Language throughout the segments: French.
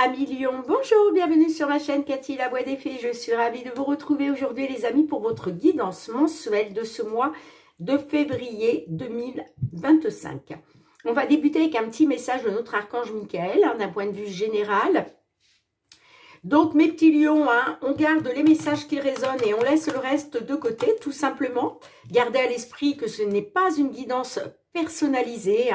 Amis Lion, bonjour, bienvenue sur ma chaîne Cathy la Voix des Fées. Je suis ravie de vous retrouver aujourd'hui les amis pour votre guidance mensuelle de ce mois de février 2025. On va débuter avec un petit message de notre archange Michael, d'un point de vue général. Donc mes petits lions, on garde les messages qui résonnent et on laisse le reste de côté, tout simplement. Gardez à l'esprit que ce n'est pas une guidance personnalisée.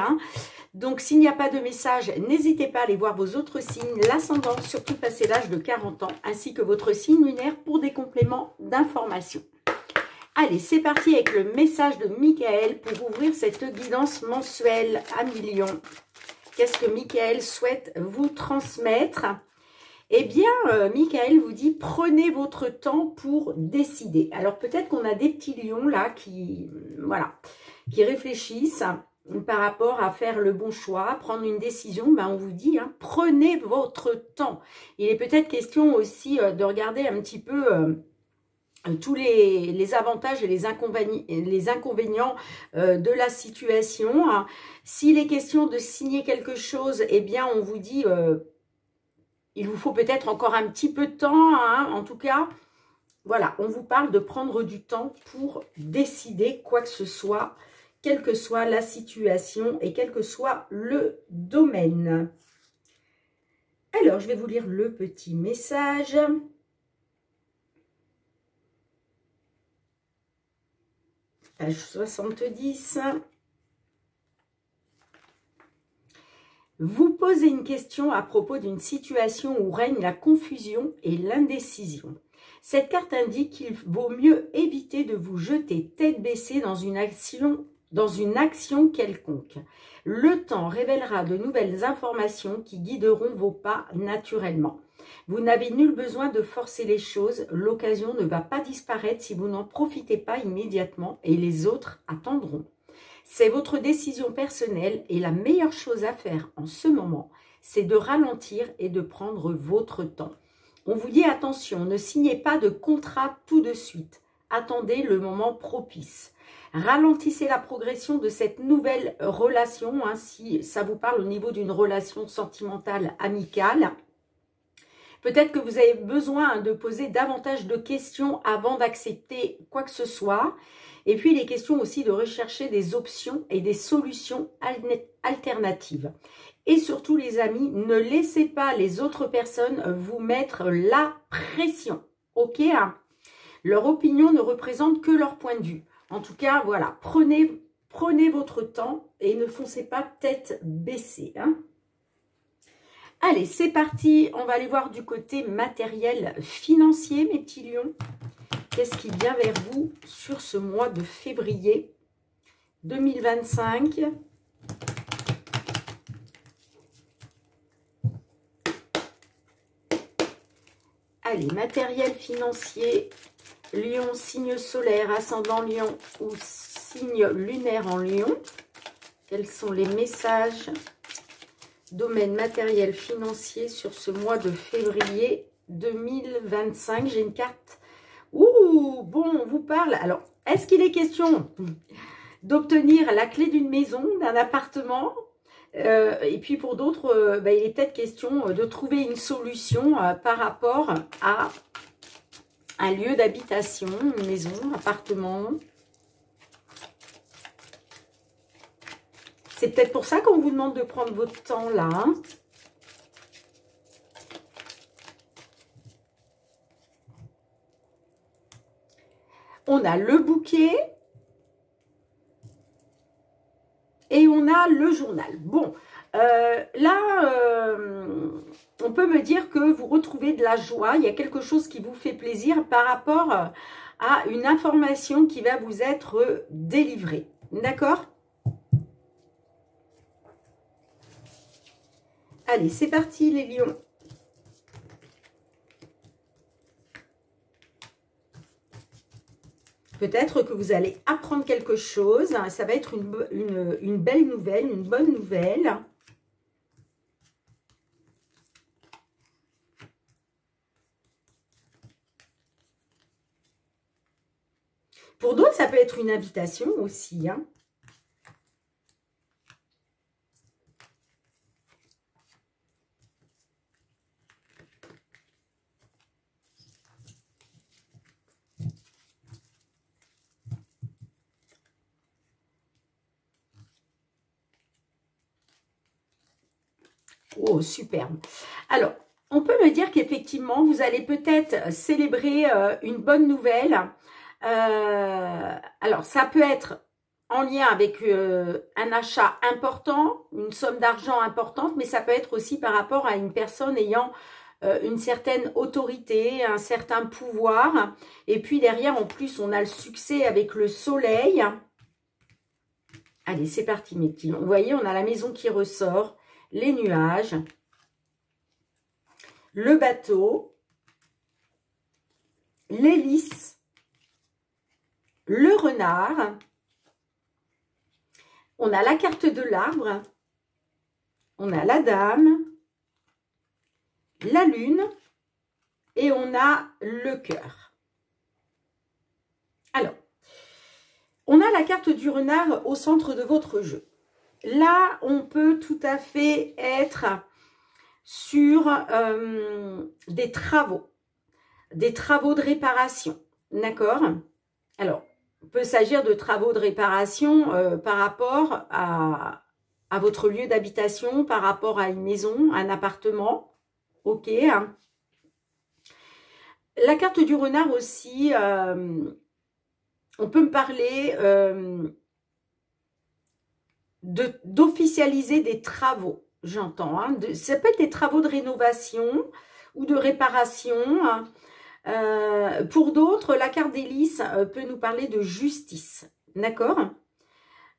Donc s'il n'y a pas de message, n'hésitez pas à aller voir vos autres signes, l'ascendant, surtout passé l'âge de 40 ans, ainsi que votre signe lunaire pour des compléments d'information. Allez, c'est parti avec le message de Michael pour ouvrir cette guidance mensuelle à Lion. Qu'est-ce que Michael souhaite vous transmettre? Eh bien, Michael vous dit, prenez votre temps pour décider. Alors, peut-être qu'on a des petits lions là qui réfléchissent par rapport à faire le bon choix, prendre une décision. Ben, on vous dit, prenez votre temps. Il est peut-être question aussi de regarder un petit peu tous les avantages et les inconvénients de la situation. S'il est question de signer quelque chose, eh bien, on vous dit... il vous faut peut-être encore un petit peu de temps, en tout cas, voilà, on vous parle de prendre du temps pour décider quoi que ce soit, quelle que soit la situation et quel que soit le domaine. Alors, je vais vous lire le petit message. Page 70. Vous posez une question à propos d'une situation où règne la confusion et l'indécision. Cette carte indique qu'il vaut mieux éviter de vous jeter tête baissée dans une action quelconque. Le temps révélera de nouvelles informations qui guideront vos pas naturellement. Vous n'avez nul besoin de forcer les choses, l'occasion ne va pas disparaître si vous n'en profitez pas immédiatement et les autres attendront. C'est votre décision personnelle et la meilleure chose à faire en ce moment, c'est de ralentir et de prendre votre temps. On vous dit attention, ne signez pas de contrat tout de suite. Attendez le moment propice. Ralentissez la progression de cette nouvelle relation, si ça vous parle au niveau d'une relation sentimentale amicale. Peut-être que vous avez besoin de poser davantage de questions avant d'accepter quoi que ce soit. Et puis, il est question aussi de rechercher des options et des solutions alternatives. Et surtout, les amis, ne laissez pas les autres personnes vous mettre la pression. Ok, Leur opinion ne représente que leur point de vue. En tout cas, voilà, prenez votre temps et ne foncez pas tête baissée. Allez, c'est parti. On va aller voir du côté matériel financier, mes petits lions. Qu'est-ce qui vient vers vous sur ce mois de février 2025? Allez, matériel financier, Lion, signe solaire, ascendant Lion ou signe lunaire en Lion. Quels sont les messages? Domaine matériel financier sur ce mois de février 2025. J'ai une carte. Ouh, bon, on vous parle. Alors, est-ce qu'il est question d'obtenir la clé d'une maison, d'un appartement? Et puis pour d'autres, il est peut-être question de trouver une solution par rapport à un lieu d'habitation, une maison, appartement. C'est peut-être pour ça qu'on vous demande de prendre votre temps là. On a le bouquet et on a le journal. Bon, là, on peut me dire que vous retrouvez de la joie. Il y a quelque chose qui vous fait plaisir par rapport à une information qui va vous être délivrée. D'accord ? Allez, c'est parti les lions. Peut-être que vous allez apprendre quelque chose. Ça va être une belle nouvelle, une bonne nouvelle. Pour d'autres, ça peut être une invitation aussi. Oh, superbe. Alors, on peut me dire qu'effectivement, vous allez peut-être célébrer une bonne nouvelle. Alors, ça peut être en lien avec un achat important, une somme d'argent importante, mais ça peut être aussi par rapport à une personne ayant une certaine autorité, un certain pouvoir. Et puis derrière, en plus, on a le succès avec le soleil. Allez, c'est parti mes petits. Vous voyez, on a la maison qui ressort, les nuages, le bateau, l'hélice, le renard. On a la carte de l'arbre, on a la dame, la lune et on a le cœur. Alors, on a la carte du renard au centre de votre jeu. Là, on peut tout à fait être sur des travaux de réparation, d'accord? Alors, il peut s'agir de travaux de réparation par rapport à votre lieu d'habitation, par rapport à une maison, un appartement, ok? La carte du renard aussi, on peut me parler d'officialiser des travaux, j'entends. Hein, ça peut être des travaux de rénovation ou de réparation. Hein. Pour d'autres, la carte d'hélice peut nous parler de justice. D'accord?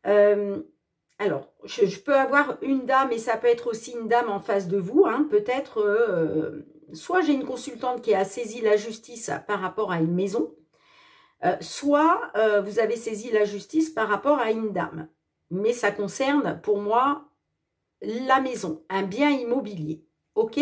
Alors, je peux avoir une dame et ça peut être aussi une dame en face de vous. Hein, peut-être, soit j'ai une consultante qui a saisi la justice par rapport à une maison, soit vous avez saisi la justice par rapport à une dame. Mais ça concerne pour moi la maison, un bien immobilier. Ok?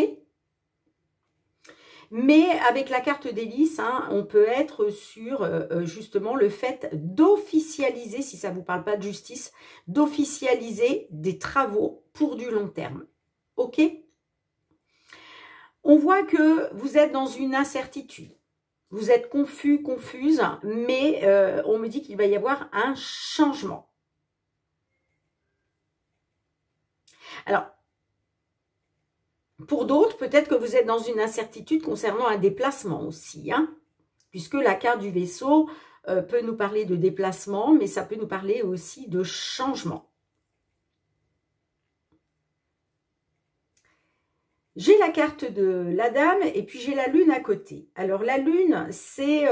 Mais avec la carte d'hélice, hein, on peut être sur justement le fait d'officialiser, si ça ne vous parle pas de justice, d'officialiser des travaux pour du long terme. Ok? On voit que vous êtes dans une incertitude. Vous êtes confus, confuse, mais on me dit qu'il va y avoir un changement. Alors, pour d'autres, peut-être que vous êtes dans une incertitude concernant un déplacement aussi, hein, puisque la carte du vaisseau peut nous parler de déplacement, mais ça peut nous parler aussi de changement. J'ai la carte de la dame et puis j'ai la lune à côté. Alors, la lune, c'est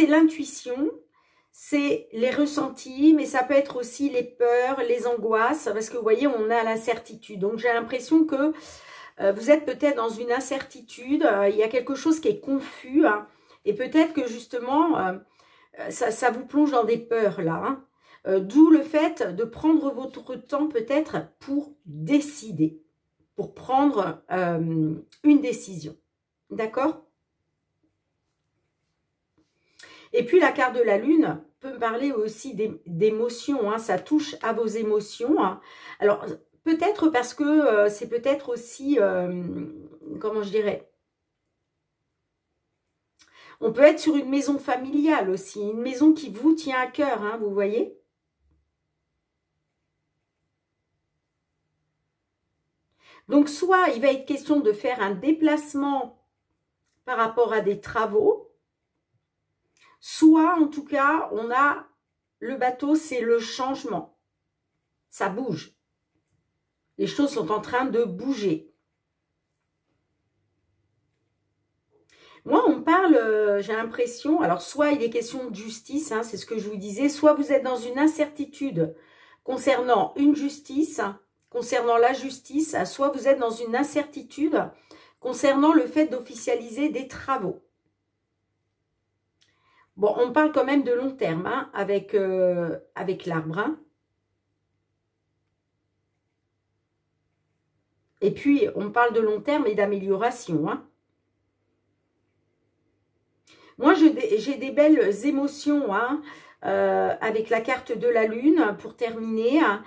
l'intuition, c'est les ressentis, mais ça peut être aussi les peurs, les angoisses, parce que vous voyez, on a l'incertitude. Donc, j'ai l'impression que vous êtes peut-être dans une incertitude, il y a quelque chose qui est confus, hein, et peut-être que justement, ça vous plonge dans des peurs, là. Hein. D'où le fait de prendre votre temps peut-être pour décider, pour prendre une décision. D'accord ? Et puis, la carte de la lune peut me parler aussi d'émotions. Hein, ça touche à vos émotions. Hein. Alors, peut-être parce que c'est peut-être aussi, comment je dirais, on peut être sur une maison familiale aussi. Une maison qui vous tient à cœur, hein, vous voyez. Donc, soit il va être question de faire un déplacement par rapport à des travaux, soit, en tout cas, on a le bateau, c'est le changement. Ça bouge. Les choses sont en train de bouger. Moi, on parle, j'ai l'impression, alors soit il est question de justice, hein, c'est ce que je vous disais, soit vous êtes dans une incertitude concernant une justice, concernant la justice, soit vous êtes dans une incertitude concernant le fait d'officialiser des travaux. Bon, on parle quand même de long terme hein, avec l'arbre. Hein. Et puis, on parle de long terme et d'amélioration. Hein. Moi, j'ai des belles émotions hein, avec la carte de la lune pour terminer. Hein.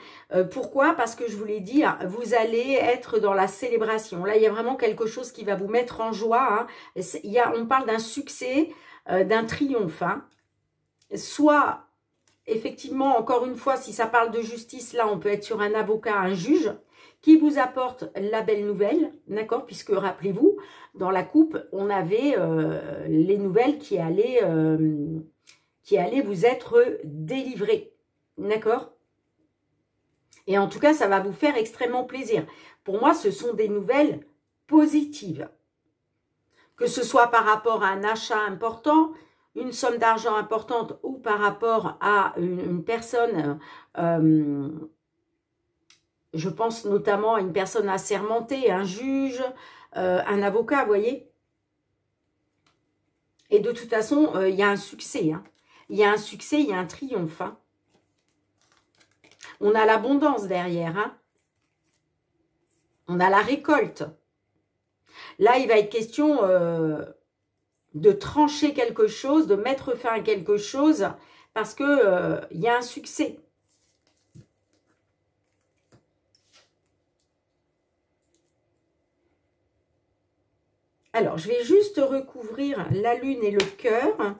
Pourquoi? Parce que je vous l'ai dit, hein, vous allez être dans la célébration. Là, il y a vraiment quelque chose qui va vous mettre en joie. Hein. On parle d'un succès, d'un triomphe. Hein. Soit effectivement, encore une fois, si ça parle de justice, là, on peut être sur un avocat, un juge, qui vous apporte la belle nouvelle, d'accord? Puisque, rappelez-vous, dans la coupe, on avait les nouvelles qui allaient vous être délivrées, d'accord? Et en tout cas, ça va vous faire extrêmement plaisir. Pour moi, ce sont des nouvelles positives. Que ce soit par rapport à un achat important, une somme d'argent importante ou par rapport à une personne, je pense notamment à une personne assermentée, un juge, un avocat, vous voyez. Et de toute façon, il y a un succès. Hein. Il y a un succès, il y a un triomphe. Hein. On a l'abondance derrière. Hein. On a la récolte. Là, il va être question de trancher quelque chose, de mettre fin à quelque chose, parce que il y a un succès. Alors, je vais juste recouvrir la lune et le cœur.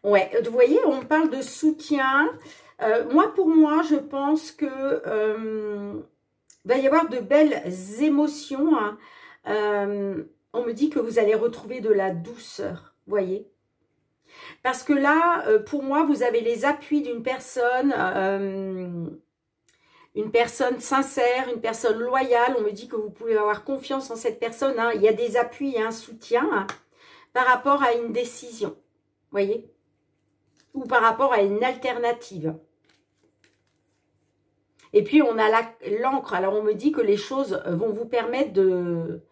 Ouais, vous voyez, on parle de soutien. Pour moi, je pense que va y avoir de belles émotions. Hein. On me dit que vous allez retrouver de la douceur, vous voyez. Parce que là, pour moi, vous avez les appuis d'une personne sincère, une personne loyale. On me dit que vous pouvez avoir confiance en cette personne. Hein. Il y a des appuis et un soutien hein, par rapport à une décision, vous voyez. Ou par rapport à une alternative. Et puis, on a l'encre. Alors, on me dit que les choses vont vous permettre de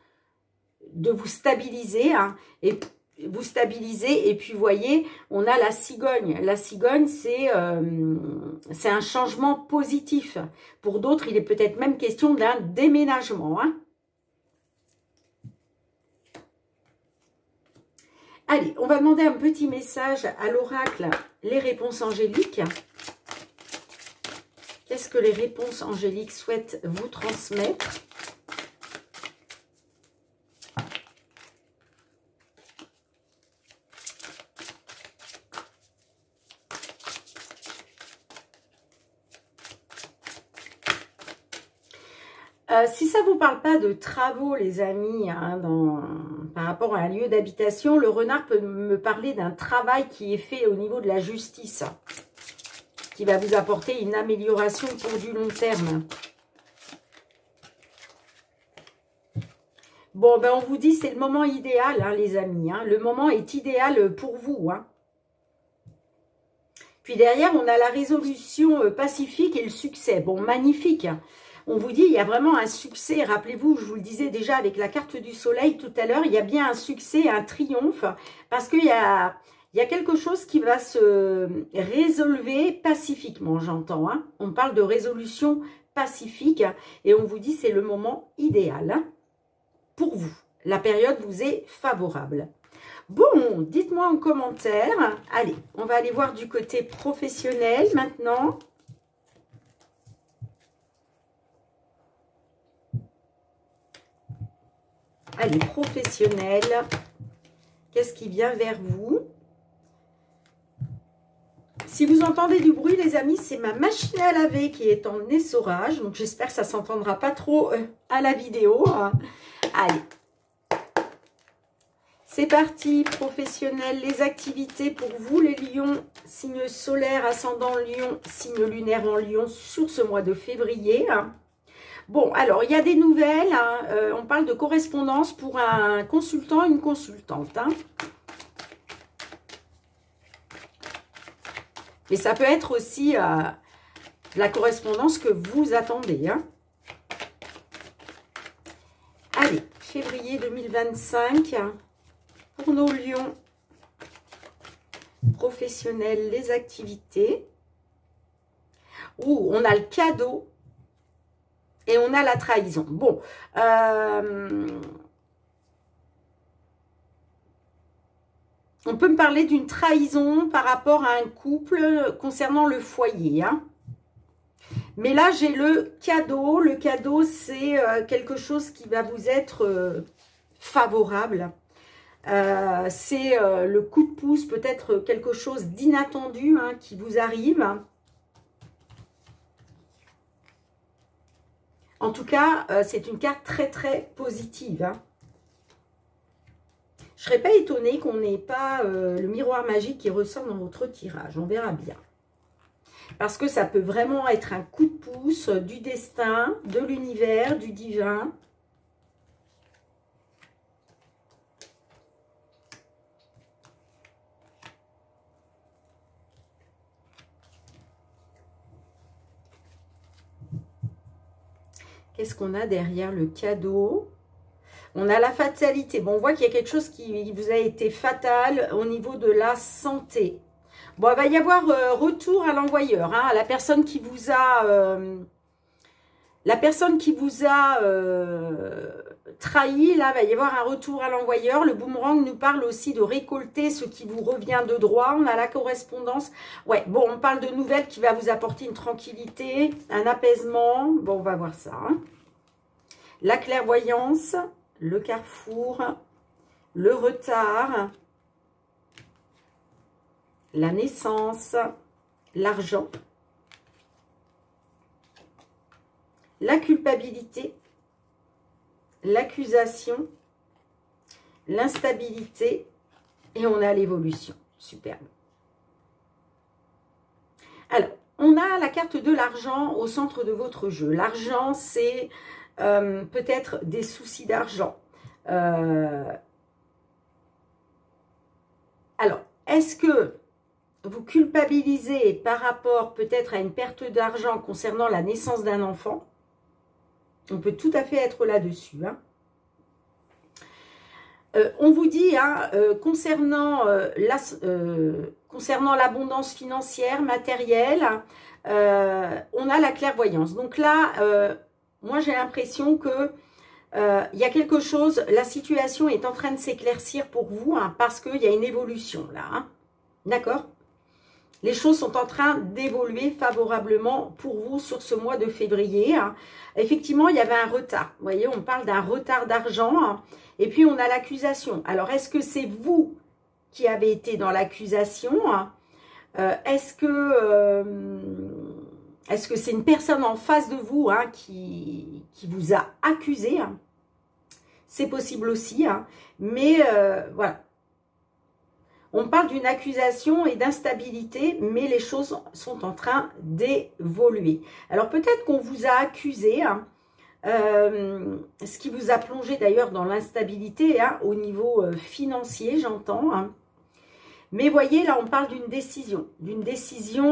vous stabiliser. Hein, et vous stabiliser. Et puis, vous voyez, on a la cigogne. La cigogne, c'est un changement positif. Pour d'autres, il est peut-être même question d'un déménagement. Hein. Allez, on va demander un petit message à l'oracle, les réponses angéliques. Qu'est-ce que les réponses angéliques souhaitent vous transmettre? Si ça ne vous parle pas de travaux, les amis, hein, par rapport à un lieu d'habitation, le renard peut me parler d'un travail qui est fait au niveau de la justice, qui va vous apporter une amélioration pour du long terme. Bon, ben on vous dit c'est le moment idéal, hein, les amis. Hein, le moment est idéal pour vous. Hein. Puis derrière, on a la résolution pacifique et le succès. Bon, magnifique. On vous dit, il y a vraiment un succès. Rappelez-vous, je vous le disais déjà avec la carte du soleil tout à l'heure, il y a bien un succès, un triomphe. Parce qu'il y a quelque chose qui va se résolver pacifiquement, j'entends. Hein. On parle de résolution pacifique. Et on vous dit, c'est le moment idéal hein, pour vous. La période vous est favorable. Bon, dites-moi en commentaire. Allez, on va aller voir du côté professionnel maintenant. Allez, professionnel. Qu'est-ce qui vient vers vous? Si vous entendez du bruit, les amis, c'est ma machine à laver qui est en essorage. Donc, j'espère que ça ne s'entendra pas trop à la vidéo. Allez. C'est parti, professionnel. Les activités pour vous, les lions. Signe solaire, ascendant lion, signe lunaire en lion sur ce mois de février. Bon, alors, il y a des nouvelles. Hein, on parle de correspondance pour un consultant, une consultante. Hein. Mais ça peut être aussi la correspondance que vous attendez. Hein. Allez, février 2025. Pour nos lions professionnels, les activités. Ouh, on a le cadeau. Et on a la trahison. Bon. On peut me parler d'une trahison par rapport à un couple concernant le foyer. Hein. Mais là, j'ai le cadeau. Le cadeau, c'est quelque chose qui va vous être favorable. C'est le coup de pouce, peut-être quelque chose d'inattendu hein, qui vous arrive. En tout cas, c'est une carte très, très positive. Hein. Je ne serais pas étonnée qu'on n'ait pas le miroir magique qui ressort dans votre tirage. On verra bien. Parce que ça peut vraiment être un coup de pouce du destin, de l'univers, du divin. Qu'est-ce qu'on a derrière le cadeau? On a la fatalité. Bon, on voit qu'il y a quelque chose qui vous a été fatal au niveau de la santé. Bon, il va y avoir retour à l'envoyeur, hein, à la personne qui vous a... trahi, là, il va y avoir un retour à l'envoyeur. Le boomerang nous parle aussi de récolter ce qui vous revient de droit. On a la correspondance. Ouais, bon, on parle de nouvelles qui va vous apporter une tranquillité, un apaisement. Bon, on va voir ça. Hein. La clairvoyance, le carrefour, le retard, la naissance, l'argent, la culpabilité, l'accusation, l'instabilité et on a l'évolution. Superbe. Alors, on a la carte de l'argent au centre de votre jeu. L'argent, c'est peut-être des soucis d'argent. Alors, est-ce que vous culpabilisez par rapport peut-être à une perte d'argent concernant la naissance d'un enfant? On peut tout à fait être là-dessus. Hein. On vous dit, hein, concernant l'abondance financière, matérielle, on a la clairvoyance. Donc là, moi j'ai l'impression que il y a quelque chose, la situation est en train de s'éclaircir pour vous, hein, parce qu'il y a une évolution là. Hein. D'accord ? Les choses sont en train d'évoluer favorablement pour vous sur ce mois de février. Hein. Effectivement, il y avait un retard. Vous voyez, on parle d'un retard d'argent. Hein. Et puis, on a l'accusation. Alors, est-ce que c'est vous qui avez été dans l'accusation? Est-ce que c'est une personne en face de vous hein, qui vous a accusé? Hein. C'est possible aussi. Hein. Mais voilà. On parle d'une accusation et d'instabilité, mais les choses sont en train d'évoluer. Alors peut-être qu'on vous a accusé, hein, ce qui vous a plongé d'ailleurs dans l'instabilité hein, au niveau financier, j'entends. Hein. Mais voyez, là on parle d'une décision.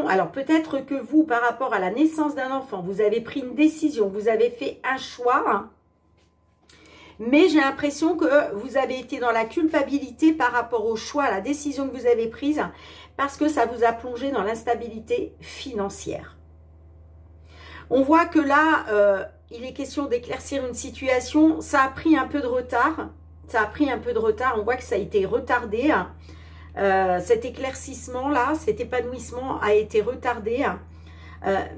Alors peut-être que vous, par rapport à la naissance d'un enfant, vous avez pris une décision, vous avez fait un choix. Hein, mais j'ai l'impression que vous avez été dans la culpabilité par rapport au choix, à la décision que vous avez prise, parce que ça vous a plongé dans l'instabilité financière. On voit que là, il est question d'éclaircir une situation. Ça a pris un peu de retard. On voit que ça a été retardé. Cet éclaircissement-là, cet épanouissement a été retardé.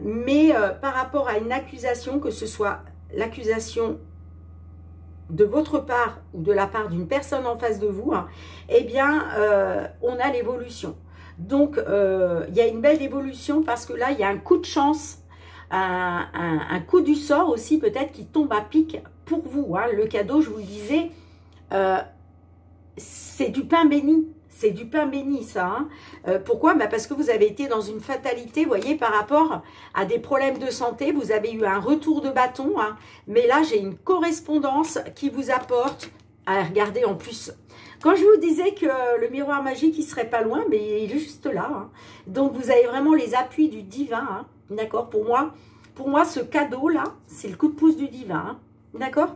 Mais par rapport à une accusation, que ce soit l'accusation de votre part ou de la part d'une personne en face de vous, hein, eh bien, on a l'évolution. Donc, il y a une belle évolution parce que là, il y a un coup de chance, un coup du sort aussi peut-être qui tombe à pic pour vous. Hein. Le cadeau, je vous le disais, c'est du pain béni. C'est du pain béni, ça. Hein. Pourquoi? Bah parce que vous avez été dans une fatalité, vous voyez, par rapport à des problèmes de santé. Vous avez eu un retour de bâton. Hein. Mais là, j'ai une correspondance qui vous apporte... Ah, regardez, en plus, quand je vous disais que le miroir magique, il serait pas loin, mais il est juste là. Hein. Donc, vous avez vraiment les appuis du divin. Hein. D'accord? Pour moi, ce cadeau-là, c'est le coup de pouce du divin. Hein. D'accord?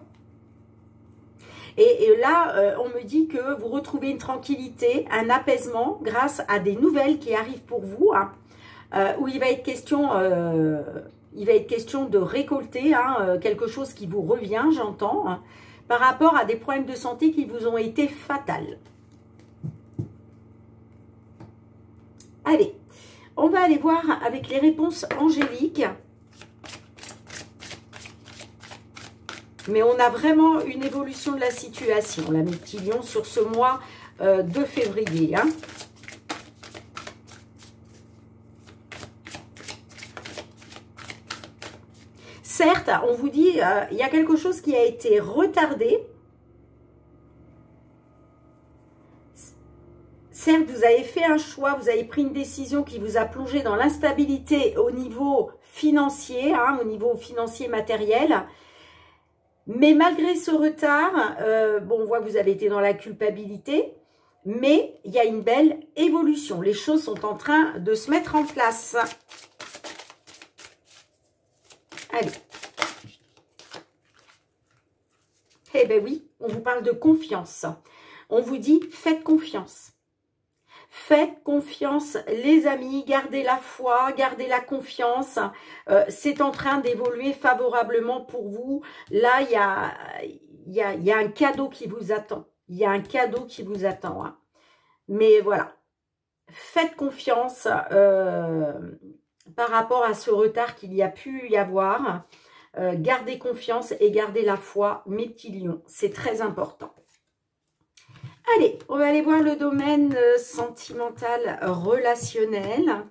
Et là, on me dit que vous retrouvez une tranquillité, un apaisement grâce à des nouvelles qui arrivent pour vous, hein, où il va être question de récolter hein, quelque chose qui vous revient, j'entends, hein, par rapport à des problèmes de santé qui vous ont été fatals. Allez, on va aller voir avec les réponses angéliques. Mais on a vraiment une évolution de la situation, là, mes petits lions, sur ce mois de février. Hein. Certes, on vous dit, il y a quelque chose qui a été retardé. Certes, vous avez fait un choix, vous avez pris une décision qui vous a plongé dans l'instabilité au niveau financier, hein, au niveau financier matériel. Mais malgré ce retard, bon, on voit que vous avez été dans la culpabilité, mais il y a une belle évolution. Les choses sont en train de se mettre en place. Allez. Eh bien oui, on vous parle de confiance. On vous dit, faites confiance. Faites confiance, les amis, gardez la foi, gardez la confiance. C'est en train d'évoluer favorablement pour vous. Là, il y a un cadeau qui vous attend. Il y a un cadeau qui vous attend. Hein. Mais voilà, faites confiance par rapport à ce retard qu'il y a pu y avoir. Gardez confiance et gardez la foi, mes petits lions. C'est très important. Allez, on va aller voir le domaine sentimental relationnel.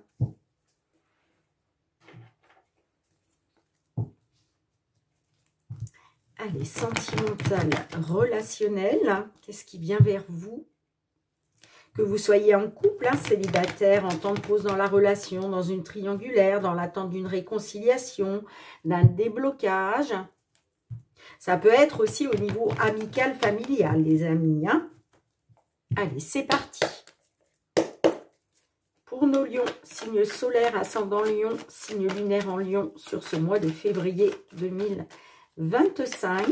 Allez, sentimental relationnel. Qu'est-ce qui vient vers vous? Que vous soyez en couple, hein, célibataire, en temps de pause dans la relation, dans une triangulaire, dans l'attente d'une réconciliation, d'un déblocage. Ça peut être aussi au niveau amical, familial, les amis. Hein. Allez, c'est parti. Pour nos lions, signe solaire, ascendant lion, signe lunaire en lion sur ce mois de février 2025.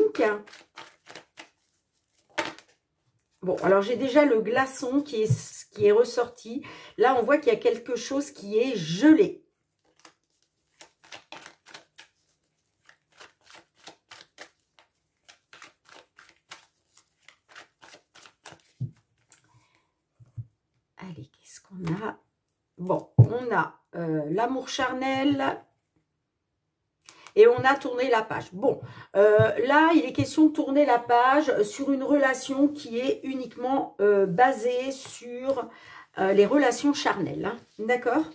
Bon, alors j'ai déjà le glaçon qui est ressorti. Là, on voit qu'il y a quelque chose qui est gelé. Allez, qu'est-ce qu'on a? Bon, on a l'amour charnel et on a tourné la page. Bon, là, il est question de tourner la page sur une relation qui est uniquement basée sur les relations charnelles. Hein. D'accord?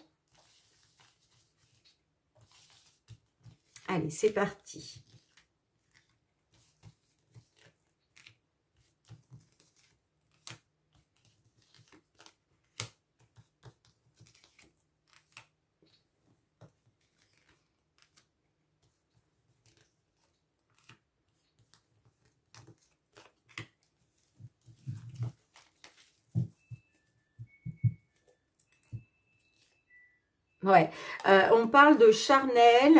Allez, c'est parti. Ouais, on parle de charnel,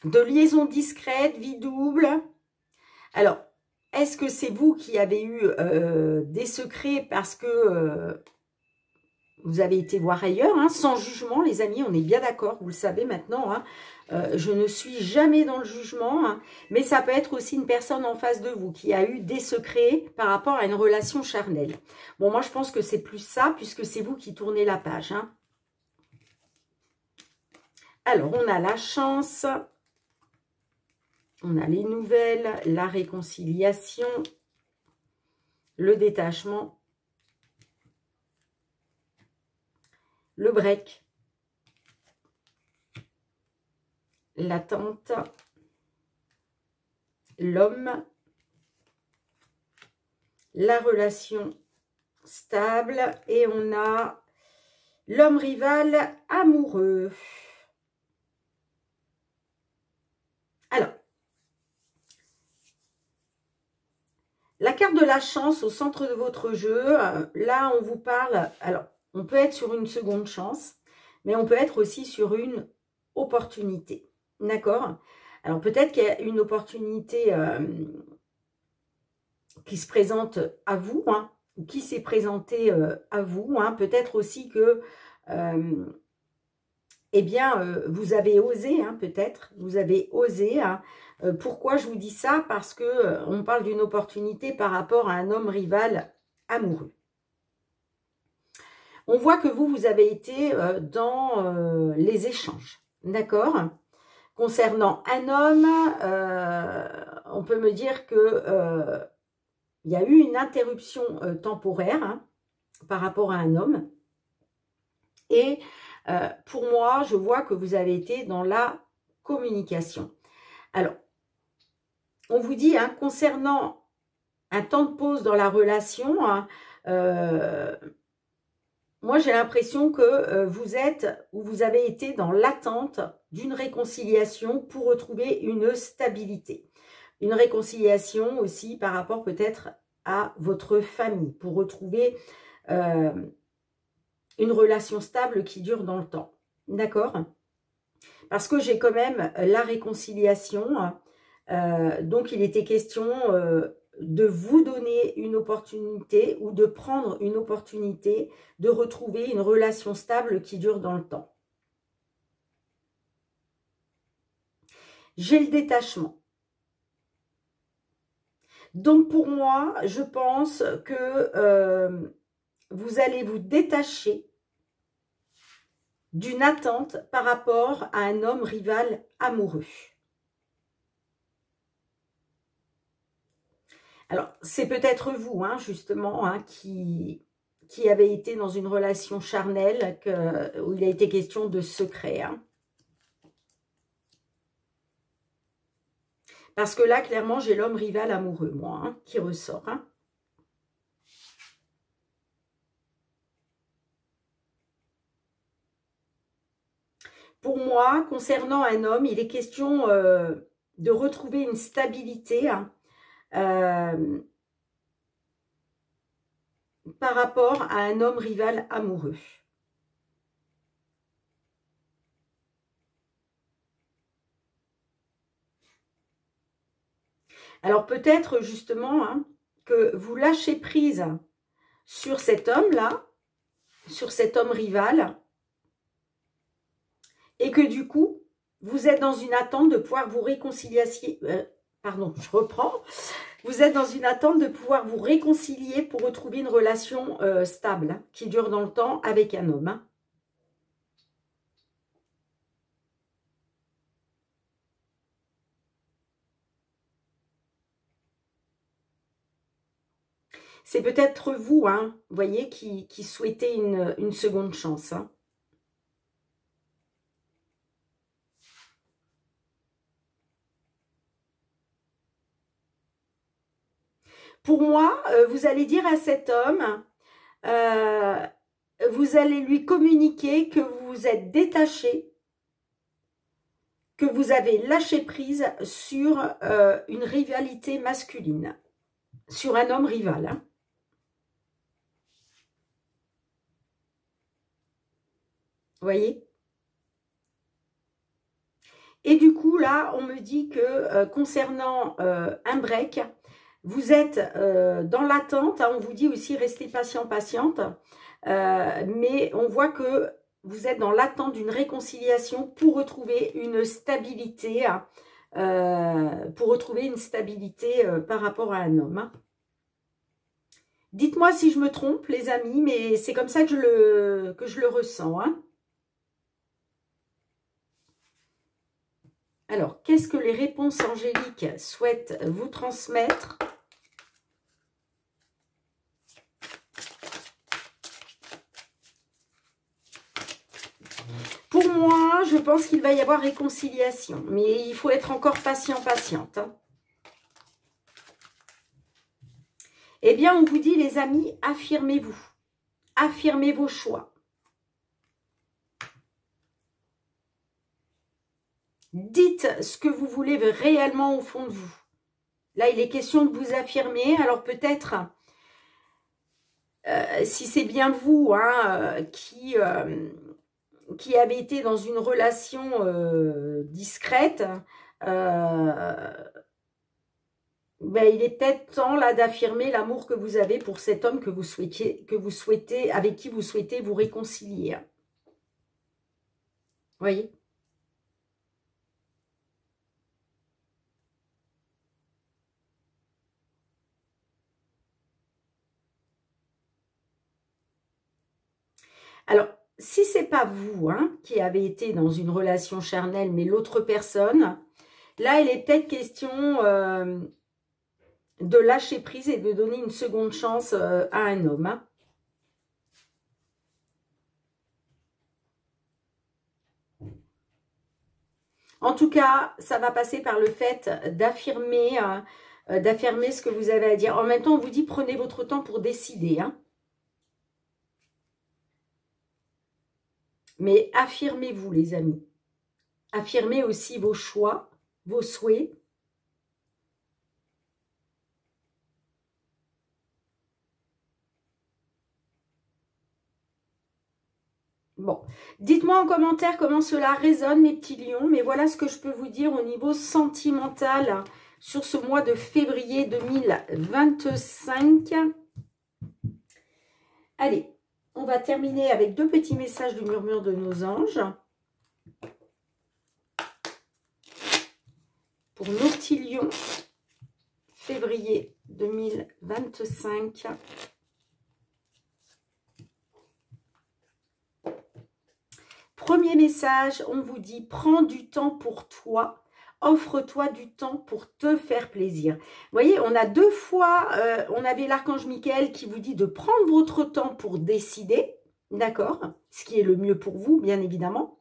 de liaison discrète, vie double. Alors, est-ce que c'est vous qui avez eu des secrets parce que vous avez été voir ailleurs, hein, sans jugement, les amis, on est bien d'accord, vous le savez maintenant. Hein, je ne suis jamais dans le jugement, hein, mais ça peut être aussi une personne en face de vous qui a eu des secrets par rapport à une relation charnelle. Bon, moi, je pense que c'est plus ça, puisque c'est vous qui tournez la page. Hein. Alors, on a la chance, on a les nouvelles, la réconciliation, le détachement, le break, l'attente, l'homme, la relation stable et on a l'homme rival amoureux. Alors, la carte de la chance au centre de votre jeu, là on vous parle, alors on peut être sur une seconde chance, mais on peut être aussi sur une opportunité, d'accord? Alors peut-être qu'il y a une opportunité qui se présente à vous, hein, ou qui s'est présentée à vous, hein, peut-être aussi que eh bien, vous avez osé, hein, peut-être, vous avez osé. Hein. Pourquoi je vous dis ça? Parce que on parle d'une opportunité par rapport à un homme rival amoureux. On voit que vous avez été dans les échanges, d'accord? Concernant un homme, on peut me dire que il y a eu une interruption temporaire hein, par rapport à un homme. Et pour moi, je vois que vous avez été dans la communication. Alors, on vous dit, hein, concernant un temps de pause dans la relation, hein, moi j'ai l'impression que vous êtes ou vous avez été dans l'attente d'une réconciliation pour retrouver une stabilité. Une réconciliation aussi par rapport peut-être à votre famille, pour retrouver une relation stable qui dure dans le temps. D'accord? Parce que j'ai quand même la réconciliation. Donc, il était question de vous donner une opportunité ou de prendre une opportunité de retrouver une relation stable qui dure dans le temps. J'ai le détachement. Donc, pour moi, je pense que vous allez vous détacher d'une attente par rapport à un homme rival amoureux. Alors, c'est peut-être vous, hein, justement, hein, qui avez été dans une relation charnelle, où il a été question de secret. Hein. Parce que là, clairement, j'ai l'homme rival amoureux, moi, hein, qui ressort. Hein. Pour moi, concernant un homme, il est question de retrouver une stabilité hein, par rapport à un homme rival amoureux. Alors peut-être justement hein, que vous lâchez prise sur cet homme-là, sur cet homme rival, et que du coup, vous êtes dans une attente de pouvoir vous réconcilier, pardon, je reprends, vous êtes dans une attente de pouvoir vous réconcilier pour retrouver une relation stable, hein, qui dure dans le temps avec un homme. Hein. C'est peut-être vous, hein, voyez, qui souhaitez une seconde chance. Hein. Pour moi, vous allez dire à cet homme, vous allez lui communiquer que vous vous êtes détaché, que vous avez lâché prise sur une rivalité masculine, sur un homme rival. Hein. Vous voyez? Et du coup, là, on me dit que concernant un break, vous êtes dans l'attente. Hein, on vous dit aussi restez patient, patiente. Mais on voit que vous êtes dans l'attente d'une réconciliation pour retrouver une stabilité. Pour retrouver une stabilité par rapport à un homme. Hein. Dites-moi si je me trompe, les amis, mais c'est comme ça que je le ressens. Hein. Alors, qu'est-ce que les réponses angéliques souhaitent vous transmettre? Pour moi, je pense qu'il va y avoir réconciliation, mais il faut être encore patient, patiente. Hein. Eh bien, on vous dit, les amis, affirmez-vous. Affirmez vos choix. Dites ce que vous voulez réellement au fond de vous. Là, il est question de vous affirmer. Alors peut-être, si c'est bien vous hein, qui avez été dans une relation discrète, ben, il est peut-être temps là d'affirmer l'amour que vous avez pour cet homme que vous souhaitez, avec qui vous souhaitez vous réconcilier. Vous voyez ? Alors, si ce n'est pas vous hein, qui avez été dans une relation charnelle, mais l'autre personne, Là, il est peut-être question de lâcher prise et de donner une seconde chance à un homme. Hein. En tout cas, ça va passer par le fait d'affirmer ce que vous avez à dire. En même temps, on vous dit prenez votre temps pour décider. Hein. Mais affirmez-vous, les amis. Affirmez aussi vos choix, vos souhaits. Bon, dites-moi en commentaire comment cela résonne, mes petits lions. Mais voilà ce que je peux vous dire au niveau sentimental sur ce mois de février 2025. Allez, on va terminer avec 2 petits messages du murmure de nos anges. Pour nos petits lions, février 2025. Premier message, on vous dit, prends du temps pour toi, offre-toi du temps pour te faire plaisir. Vous voyez, on a 2 fois, on avait l'archange Michael qui vous dit de prendre votre temps pour décider, d'accord, ce qui est le mieux pour vous, bien évidemment.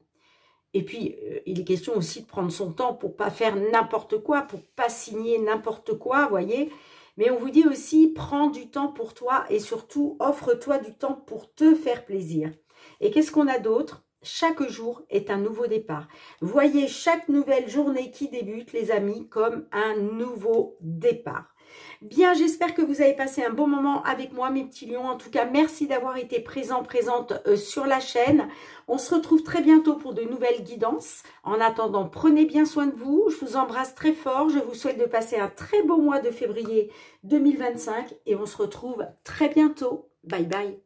Et puis, il est question aussi de prendre son temps pour pas faire n'importe quoi, pour pas signer n'importe quoi, vous voyez. Mais on vous dit aussi, prends du temps pour toi et surtout, offre-toi du temps pour te faire plaisir. Et qu'est-ce qu'on a d'autre ? Chaque jour est un nouveau départ. Voyez chaque nouvelle journée qui débute, les amis, comme un nouveau départ. Bien, j'espère que vous avez passé un bon moment avec moi, mes petits lions. En tout cas, merci d'avoir été présente sur la chaîne. On se retrouve très bientôt pour de nouvelles guidances. En attendant, prenez bien soin de vous. Je vous embrasse très fort. Je vous souhaite de passer un très beau mois de février 2025 et on se retrouve très bientôt. Bye bye.